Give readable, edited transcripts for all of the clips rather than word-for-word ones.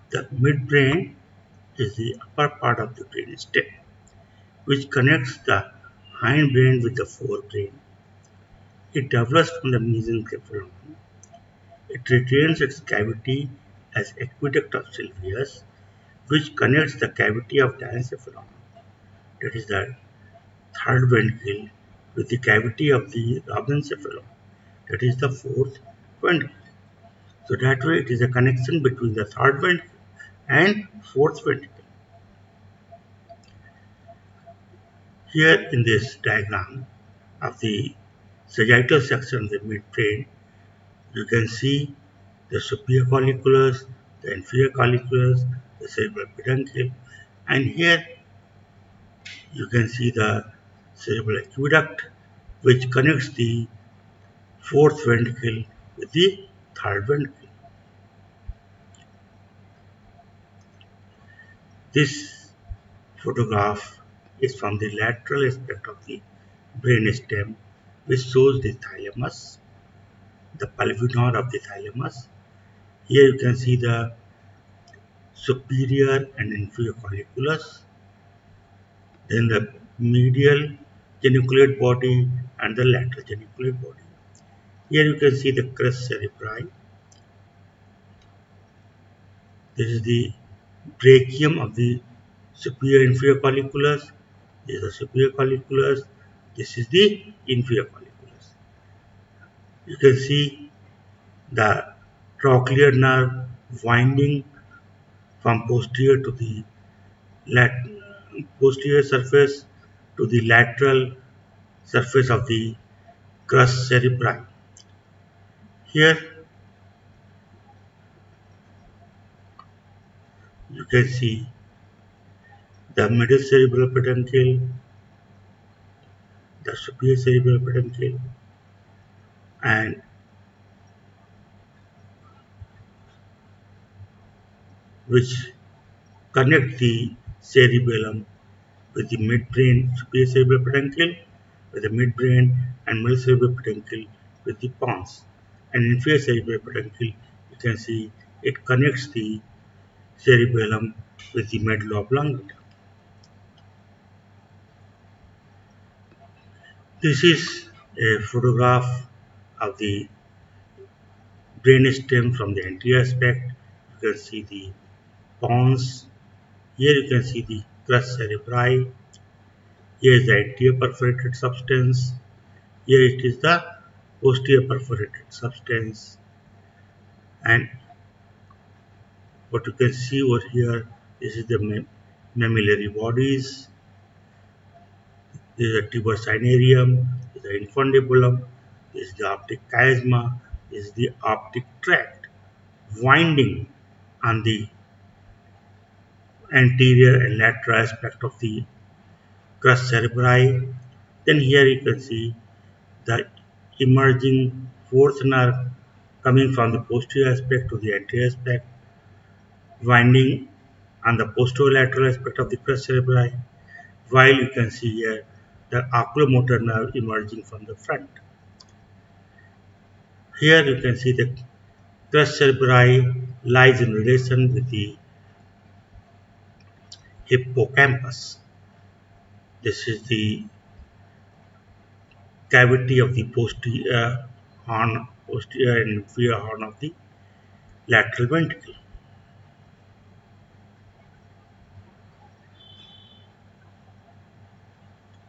The midbrain is the upper part of the brainstem, which connects the hindbrain with the forebrain. It develops from the mesencephalon. It retains its cavity as aqueduct of Sylvius, which connects the cavity of diencephalon, that is the third ventricle, with the cavity of the robencephalon, that is the fourth ventricle. So that way it is a connection between the third ventricle and fourth ventricle. Here in this diagram of the sagittal section of the midbrain, you can see the superior colliculus, the inferior colliculus, the cerebral peduncle, and here you can see the cerebral aqueduct which connects the fourth ventricle with the third ventricle. This photograph is from the lateral aspect of the brainstem, which shows the thalamus, the pulvinar of the thalamus. Here you can see the superior and inferior colliculus, then the medial geniculate body and the lateral geniculate body. Here you can see the crus cerebri. This is the brachium of the superior inferior colliculus. This is the superior colliculus. This is the inferior colliculus. You can see the trochlear nerve winding from posterior to the lat- posterior surface to the lateral surface of the crus cerebri. Here you can see the middle cerebral peduncle, the superior cerebral peduncle, and which connect the cerebellum with the midbrain superior cerebral peduncle, with the midbrain and middle cerebral peduncle with the pons. And inferior cerebral peduncle, you can see it connects the cerebellum with the medulla oblongata. This is a photograph of the brainstem from the anterior aspect. You can see the pons. Here you can see the crus cerebri. Here is the anterior perforated substance. Here it is the posterior perforated substance. And what you can see over here, this is the mammillary bodies. This is the tubercinarium. This is the infundibulum. This is the optic chiasma. This is the optic tract winding on the anterior and lateral aspect of the crus cerebri. Then here you can see the emerging fourth nerve coming from the posterior aspect to the anterior aspect, winding on the posterolateral aspect of the crus cerebri, while you can see here the oculomotor nerve emerging from the front. Here you can see the crus cerebri lies in relation with the hippocampus. This is the cavity of the posterior and inferior horn of the lateral ventricle.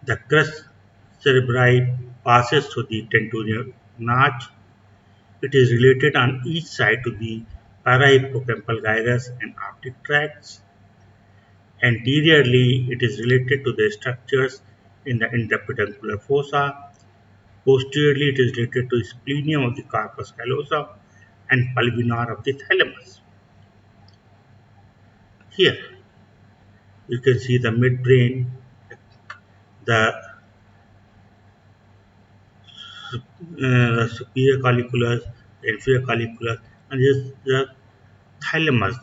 The crus cerebri passes through the tentorial notch. It is related on each side to the parahippocampal gyrus and optic tracts. Anteriorly, it is related to the structures in the interpeduncular fossa. Posteriorly, it is related to the splenium of the corpus callosum and pulvinar of the thalamus. Here, you can see the midbrain, the superior colliculus, the inferior colliculus, and this is the thalamus.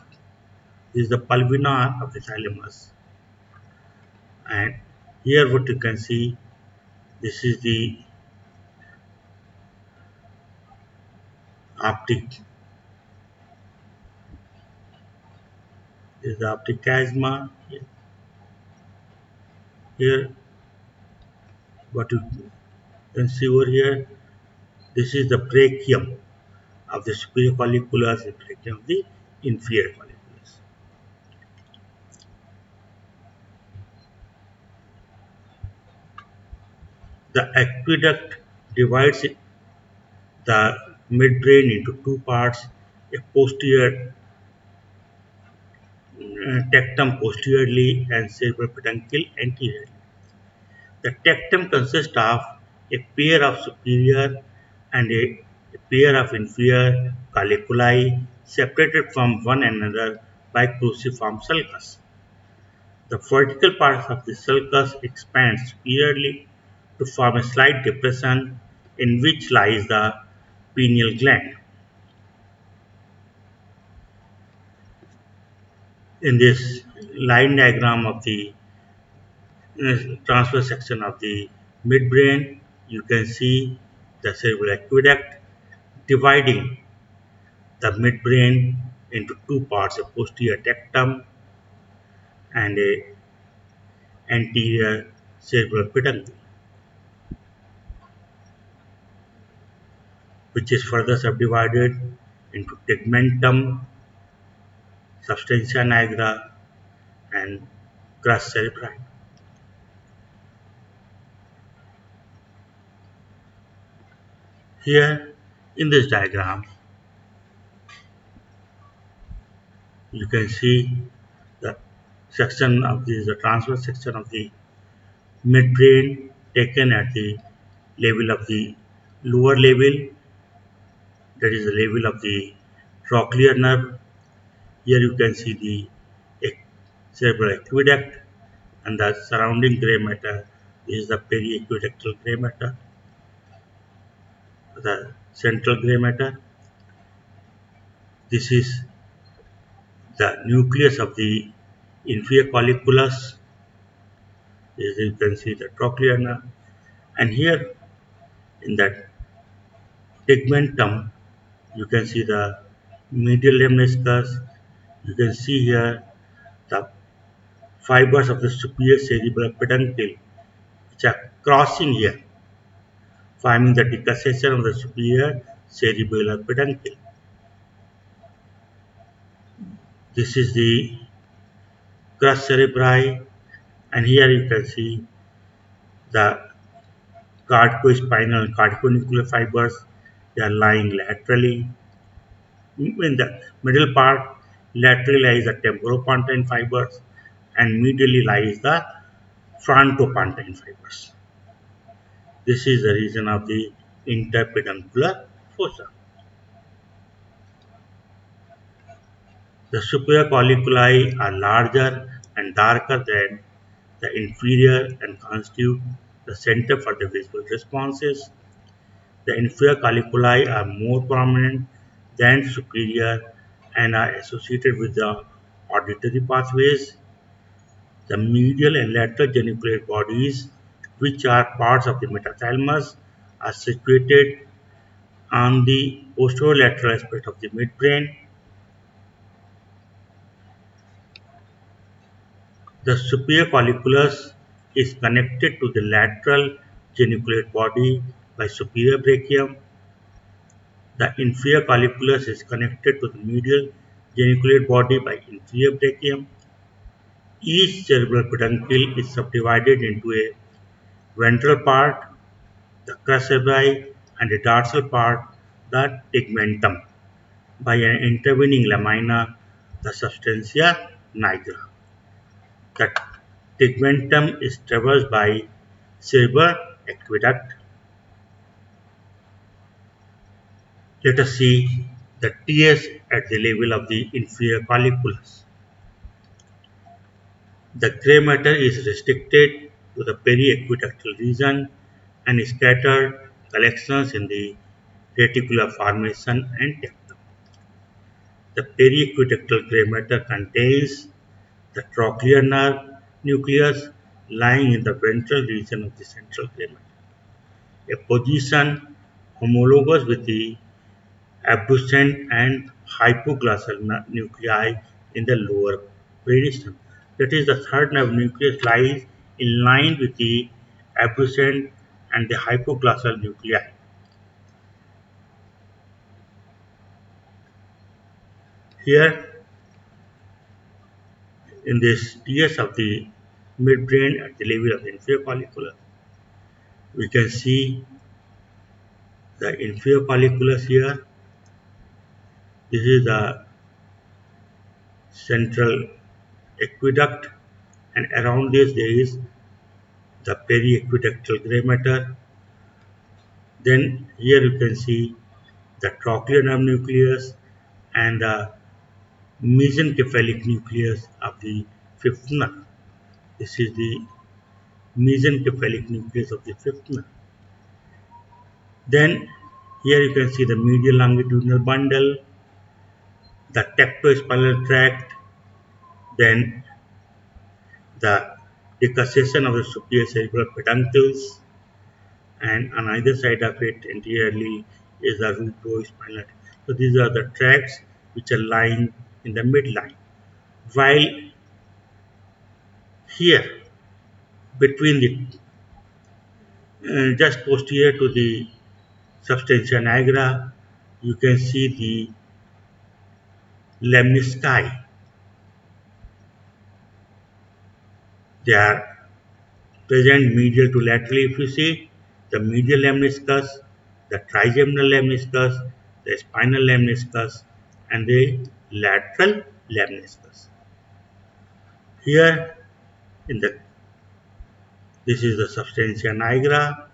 This is the pulvinar of the thalamus. And here, what you can see, this is the optic This is the optic chiasma. Here, what you can see over here, this is the brachium of the superior colliculus, the brachium of the inferior colliculus. The aqueduct divides the midbrain into two parts, a posterior tectum posteriorly and cerebral peduncle anteriorly. The tectum consists of a pair of superior and a pair of inferior colliculi separated from one another by cruciform sulcus. The vertical part of the sulcus expands superiorly to form a slight depression in which lies the pineal gland. In this line diagram of the transverse section of the midbrain, you can see the cerebral aqueduct dividing the midbrain into two parts, a posterior tectum and a anterior cerebral peduncle, which is further subdivided into tegmentum, substantia nigra, and crus cerebri. Here in this diagram, you can see the section of the transverse section of the midbrain taken at the level of the lower level, that is the level of the trochlear nerve. Here you can see the cerebral aqueduct and the surrounding gray matter is the periaqueductal gray matter, the central gray matter. This is the nucleus of the inferior colliculus. As you can see the trochlear nerve, and here in that tegmentum you can see the medial lemniscus. You can see here the fibers of the superior cerebral peduncle which are crossing here, forming the decussation of the superior cerebellar peduncle. This is the crus cerebri, and here you can see the cardicospinal and cardiconuclear fibers. They are lying laterally. In the middle part, laterally lies the temporopontine fibers, and medially lies the frontopontine fibers. This is the region of the interpeduncular fossa. The superior colliculi are larger and darker than the inferior and constitute the center for the visual responses. The inferior colliculi are more prominent than superior and are associated with the auditory pathways. The medial and lateral geniculate bodies, which are parts of the metathalamus, are situated on the posterolateral aspect of the midbrain. The superior colliculus is connected to the lateral geniculate body by superior brachium. The inferior colliculus is connected to the medial geniculate body by inferior brachium. Each cerebral peduncle is subdivided into a ventral part, the crus cerebri, and a dorsal part, the tegmentum, by an intervening lamina, the substantia nigra. The tegmentum is traversed by cerebral aqueduct. Let us see the TS at the level of the inferior colliculus. The gray matter is restricted to the periaqueductal region and scattered collections in the reticular formation and tectum. The periaqueductal gray matter contains the trochlear nerve nucleus lying in the ventral region of the central gray matter, a position homologous with the abducent and hypoglossal nuclei in the lower brainstem. That is, the third nerve nucleus lies in line with the abducent and the hypoglossal nuclei. Here, in this TS of the midbrain at the level of the inferior colliculus, we can see the inferior colliculus here. This is the central aqueduct, and around this there is the periaqueductal gray matter. Then here you can see the trochlear nerve nucleus and the mesencephalic nucleus of the fifth nerve. This is the mesencephalic nucleus of the fifth nerve. Then here you can see the medial longitudinal bundle, the tectospinal tract, then the decussation of the superior cerebral peduncles, and on either side of it anteriorly is the retrospinal. So these are the tracts which are lying in the midline. While here between the just posterior to the substantia nigra, you can see the lemnisci. They are present medial to laterally. If you see the medial lemniscus, the trigeminal lemniscus, the spinal lemniscus, and the lateral lemniscus. Here in the this is the substantia nigra.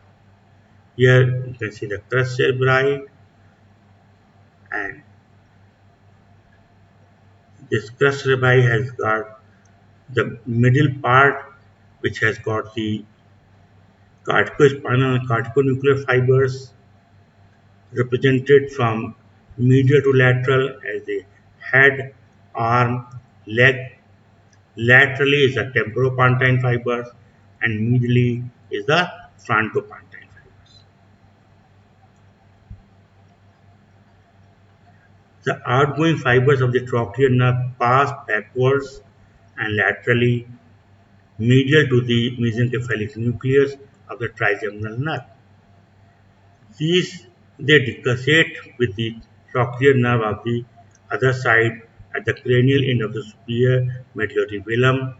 Here you can see the crus cerebri, and this crus cerebri has got the middle part which has got the corticospinal and corticonuclear fibers represented from medial to lateral as the head, arm, leg. Laterally is the temporopontine fibers, and medially is the frontopontine fibers. The outgoing fibers of the trochlear nerve pass backwards and laterally medial to the mesencephalic nucleus of the trigeminal nerve. These they decussate with the trochlear nerve of the other side at the cranial end of the superior medullary velum.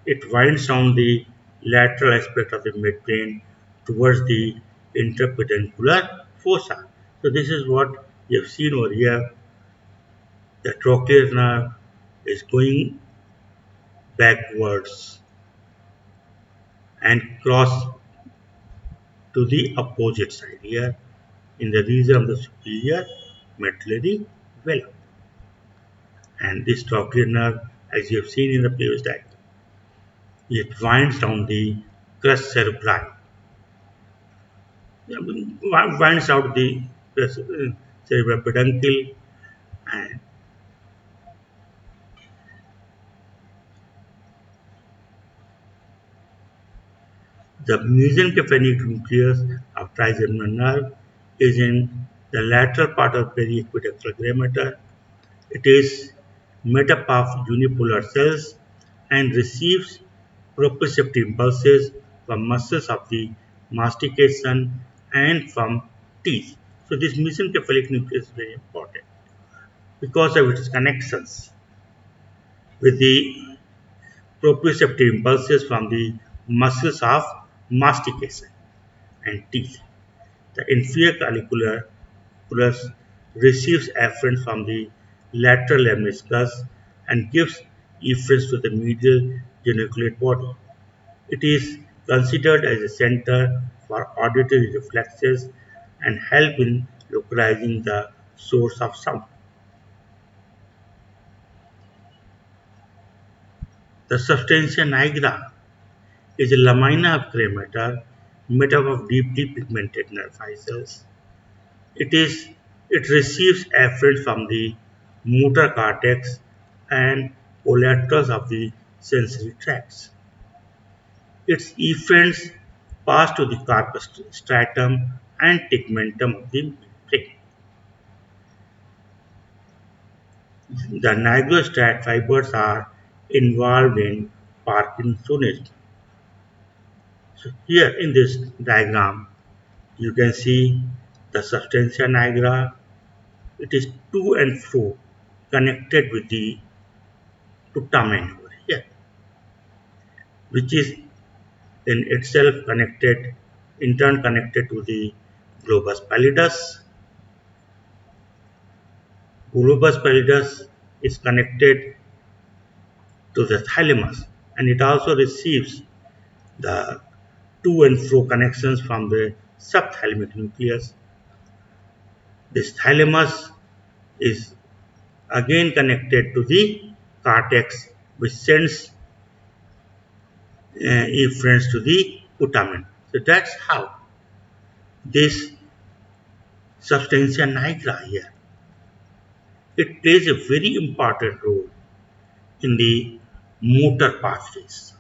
It winds down the lateral aspect of the midbrain towards the interpedunculaire fossa. So this is what you have seen over here. The trochlear nerve is going backwards and cross to the opposite side here in the region of the superior medullary velum. And this trochlear nerve, as you have seen in the previous diagram, it winds down the crus cerebri, winds out the cerebral peduncle, and the mesencephalic nucleus of trigeminal nerve is in the lateral part of periaqueductal gray matter. It is made up of unipolar cells and receives proprioceptive impulses from muscles of the mastication and from teeth. So this mesencephalic nucleus is very important because of its connections with the proprioceptive impulses from the muscles of mastication and teeth. The inferior colliculus receives afferent from the lateral lemniscus and gives efferents to the medial geniculate body. It is considered as a center for auditory reflexes and help in localizing the source of sound. The substantia nigra is a lamina of gray matter made up of deeply pigmented nerve cells. It is it receives afferent from the motor cortex and collaterals of the sensory tracts. Its efferents pass to the corpus stratum and tegmentum of the brain. The nigrostrat fibers are involved in Parkinsonism. So here in this diagram, you can see the substantia nigra. It is to and fro connected with the putamen over here, which is in itself connected, in turn connected to the globus pallidus. Globus pallidus is connected to the thalamus, and it also receives the to and fro connections from the subthalamic nucleus. This thalamus is again connected to the cortex, which sends efferents to the putamen. So that's how this substantia nigra here, it plays a very important role in the motor pathways.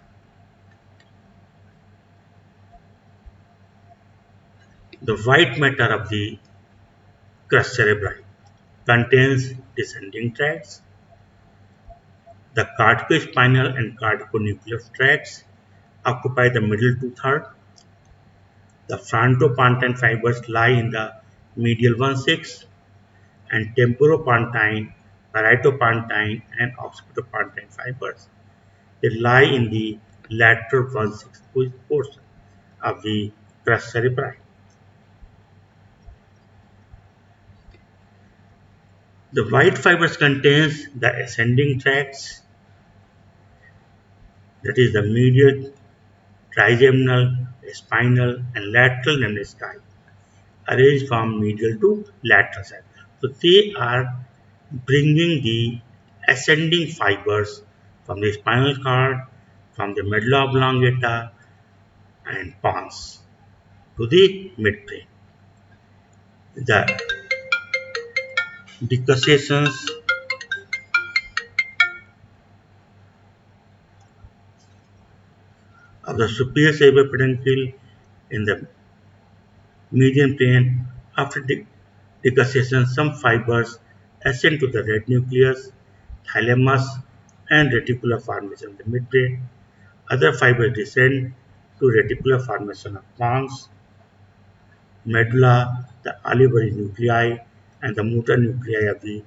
The white matter of the crus cerebri contains descending tracts. The corticospinal and corticonuclear tracts occupy the middle two-thirds. The frontopontine fibers lie in the medial one-sixth, and temporopontine, paritopontine, and occipitopontine fibers, they lie in the lateral one-sixth portion of the crus cerebri. The white fibers contains the ascending tracts, that is the medial, trigeminal, spinal, and lateral menisci, arranged from medial to lateral side. So they are bringing the ascending fibers from the spinal cord, from the medulla oblongata, and pons to the midbrain. The decussations of the superior cerebral peduncle in the median plane. After decussation, some fibers ascend to the red nucleus, thalamus, and reticular formation of the midbrain. Other fibers descend to reticular formation of pons, medulla, the olivary nuclei, and the motor nuclei of the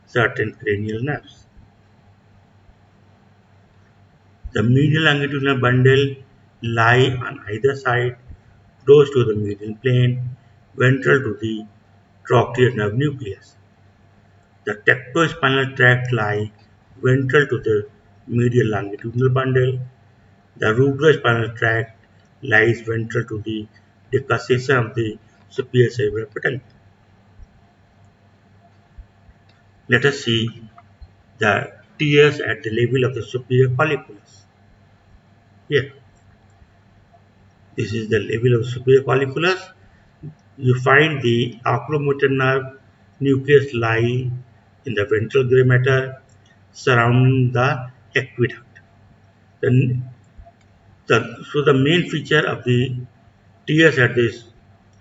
certain cranial nerves. The medial longitudinal bundle lie on either side, close to the median plane, ventral to the trochlear nerve nucleus. The tectospinal tract lie ventral to the medial longitudinal bundle. The ruberospinal tract lies ventral to the decussation of the superior cerebral peduncle. Let us see the tears at the level of the superior colliculus. Here, this is the level of superior colliculus. You find the oculomotor nerve nucleus lie in the ventral gray matter surrounding the aqueduct. The, so the main feature of the tears at this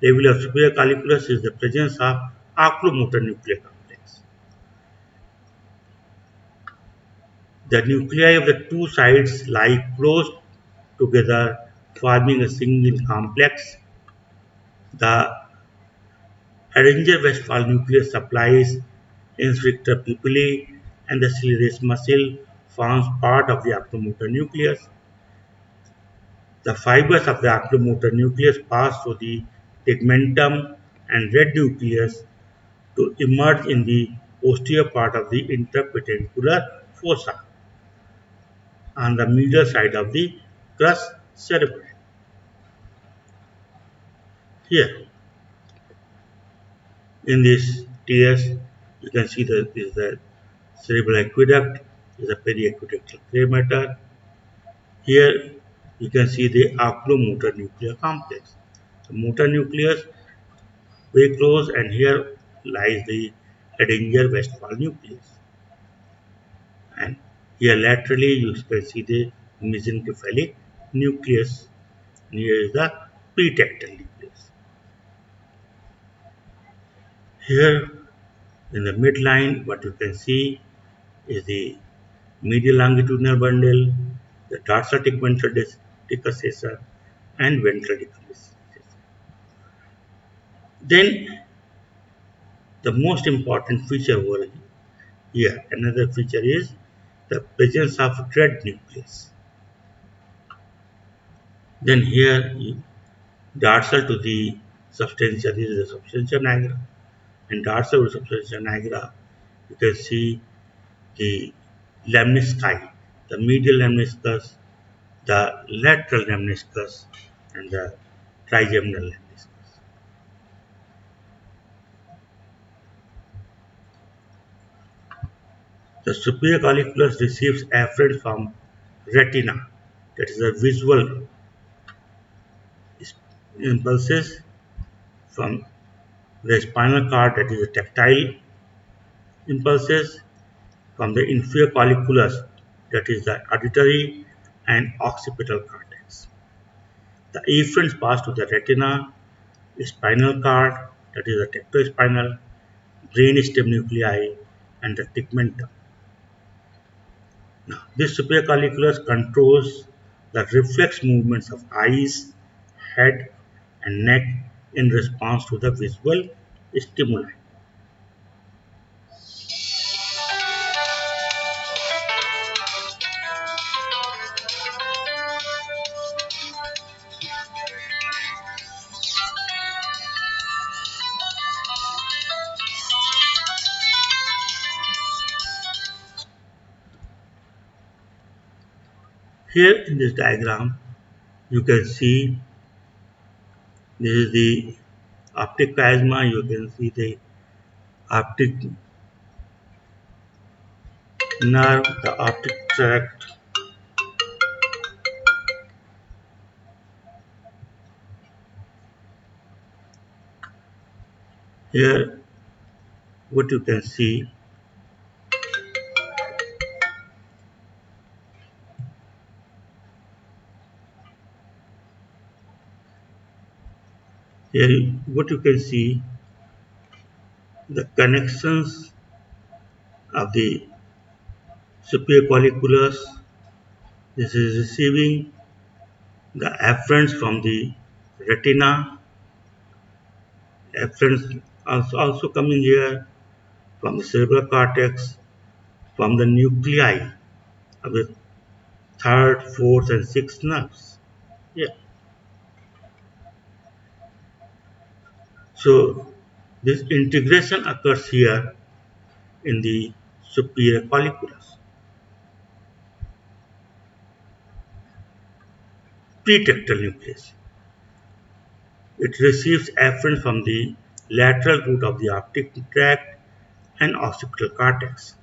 level of superior colliculus is the presence of oculomotor nuclear complex. The nuclei of the two sides lie close together, forming a single complex. The Edinger-Westphal nucleus supplies inspector pupillae, and the ciliaris muscle forms part of the oculomotor nucleus. The fibers of the oculomotor nucleus pass through the tegmentum and red nucleus to emerge in the posterior part of the interpetuncular fossa on the medial side of the crus cerebri. Here, in this TS, you can see that this is the cerebral aqueduct, is a periaqueductal gray matter. Here, you can see the oculomotor nuclear complex. The motor nucleus very close, and here lies the Edinger-Westphal nucleus. And here laterally, you can see the mesencephalic nucleus. And here is the pretectal nucleus. Here in the midline, what you can see is the medial longitudinal bundle, the dorsal tegmental decussation, and ventral decussation. Then the most important feature over here, another feature is the presence of dread nucleus. Then here dorsal to the substantia, this is the substantia nigra, and dorsal to substantia nigra, you can see the lemnisci, the medial lemniscus, the lateral lemniscus, and the trigeminal lemniscus. The superior colliculus receives afferent from retina, that is the visual impulses, from the spinal cord, that is the tactile impulses, from the inferior colliculus, that is the auditory and occipital cortex. The efferents pass to the retina, spinal cord, that is the tectospinal, brainstem nuclei, and the tegmentum. Now, this superior colliculus controls the reflex movements of eyes, head, and neck in response to the visual stimuli. Here in this diagram, you can see this is the optic chiasma. You can see the optic nerve, the optic tract. Here, what you can see, here what you can see, the connections of the superior colliculus. This is receiving the afferents from the retina, afferents also coming here from the cerebral cortex, from the nuclei of the third, fourth, and sixth nerves. Yeah. So this integration occurs here in the superior colliculus. Pretectal nucleus. It receives afferents from the lateral root of the optic tract and occipital cortex.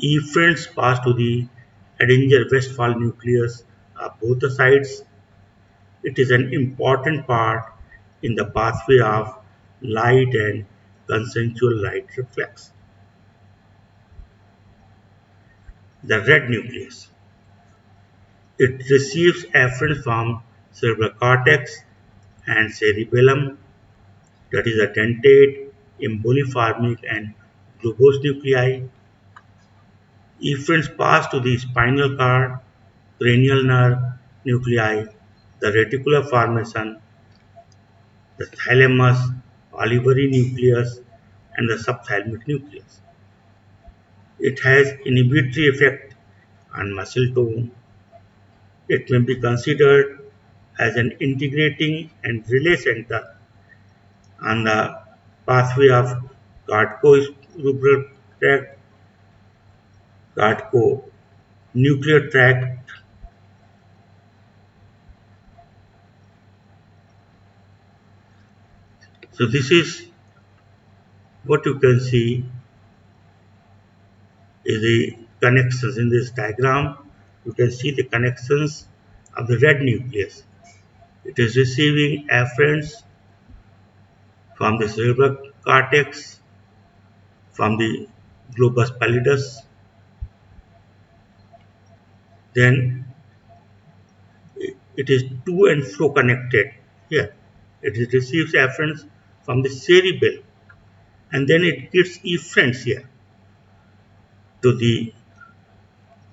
Efferents pass to the Edinger-Westphal nucleus of both the sides. It is an important part in the pathway of light and consensual light reflex. The red nucleus. It receives afferents from cerebral cortex and cerebellum, that is the dentate, emboliformic, and globose nuclei. Efferents pass to the spinal cord, cranial nerve nuclei, the reticular formation, the thalamus, olivary nucleus, and the subthalamic nucleus. It has inhibitory effect on muscle tone. It may be considered as an integrating and relay center on the pathway of cardiac tract, cardiac nuclear tract. So this is what you can see is the connections in this diagram. You can see the connections of the red nucleus. It is receiving afferents from the cerebral cortex, from the globus pallidus. Then it is to and fro connected here. It receives afferents from the cerebellum, and then it gives efferents here to the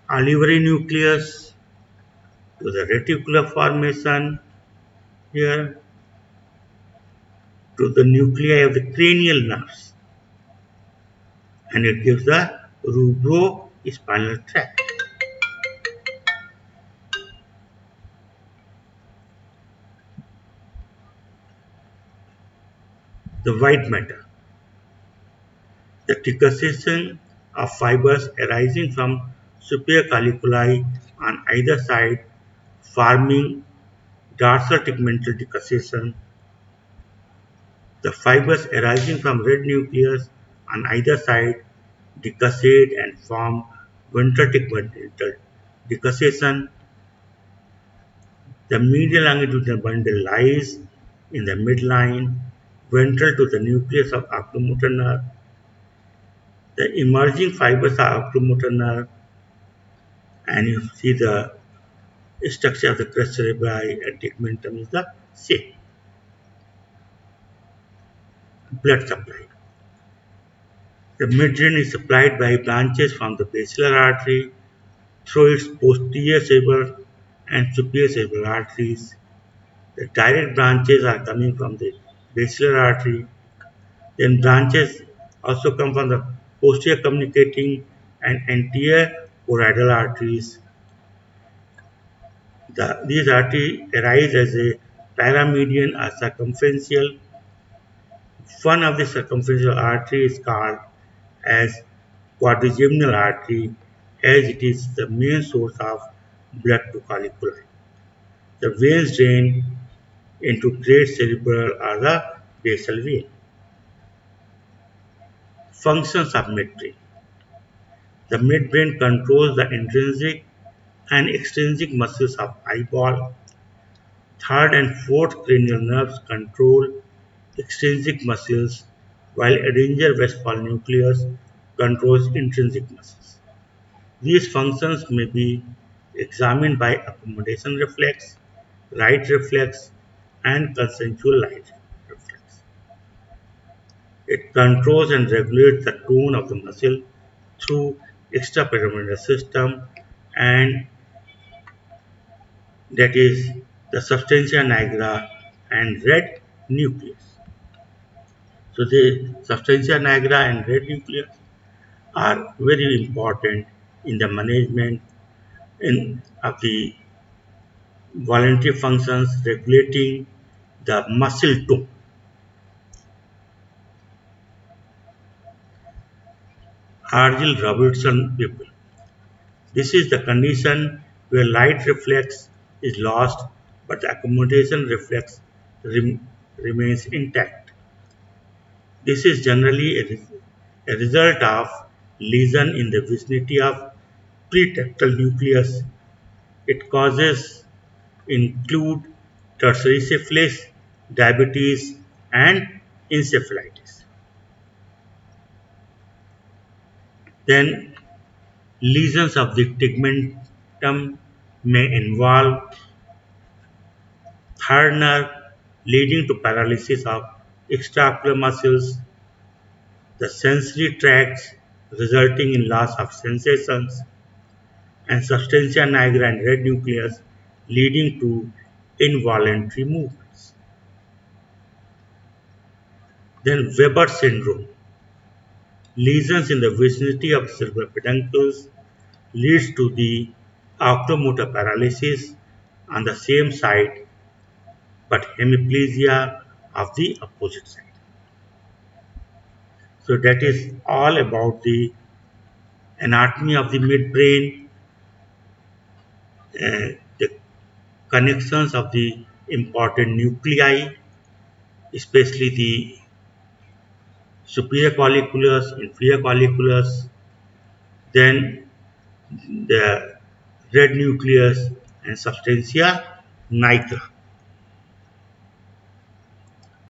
Olivary nucleus to the reticular formation here to the nuclei of the cranial nerves, and it gives the rubrospinal tract. The white matter, the decussation of fibers arising from superior caliculi on either side, forming dorsal tegmental decussation. The fibers arising from red nucleus on either side decussate and form ventral tegmental decussation. The medial longitudinal bundle lies in the midline, ventral to the nucleus of oculomotor nerve. The emerging fibers are oculomotor nerve, and you see the structure of the crest cerebri and tegmentum is the same. Blood supply. The midbrain is supplied by branches from the basilar artery through its posterior cerebral and superior cerebral arteries. The direct branches are coming from the basilar artery. Then branches also come from the posterior communicating and anterior choroidal arteries. These arteries arise as a paramedian or circumferential. One of the circumferential artery is called as quadrigeminal artery as it is the main source of blood to caliculi. The veins drain into great cerebral or the basal vein. Functions of midbrain. The midbrain controls the intrinsic and extrinsic muscles of eyeball. Third and fourth cranial nerves control extrinsic muscles, while Edinger-Westphal nucleus controls intrinsic muscles. These functions may be examined by accommodation reflex, right reflex, and consensual light reflex. It controls and regulates the tone of the muscle through extrapyramidal system, and that is the substantia nigra and red nucleus. So the substantia nigra and red nucleus are very important in the management of the voluntary functions regulating the muscle tone. Argyll Robertson people. This is the condition where light reflex is lost but the accommodation reflex remains intact. This is generally a result of lesion in the vicinity of pretectal nucleus. It causes include tertiary syphilis, diabetes, and encephalitis. Then lesions of the tegmentum may involve third nerve, leading to paralysis of extraocular muscles, the sensory tracts, resulting in loss of sensations, and substantia nigra and red nucleus, leading to involuntary movements. Then Weber syndrome. Lesions in the vicinity of cerebral peduncles leads to the oculomotor paralysis on the same side but hemiplegia of the opposite side. So that is all about the anatomy of the midbrain, the connections of the important nuclei, especially the superior colliculus, inferior colliculus, then the red nucleus and substantia nigra.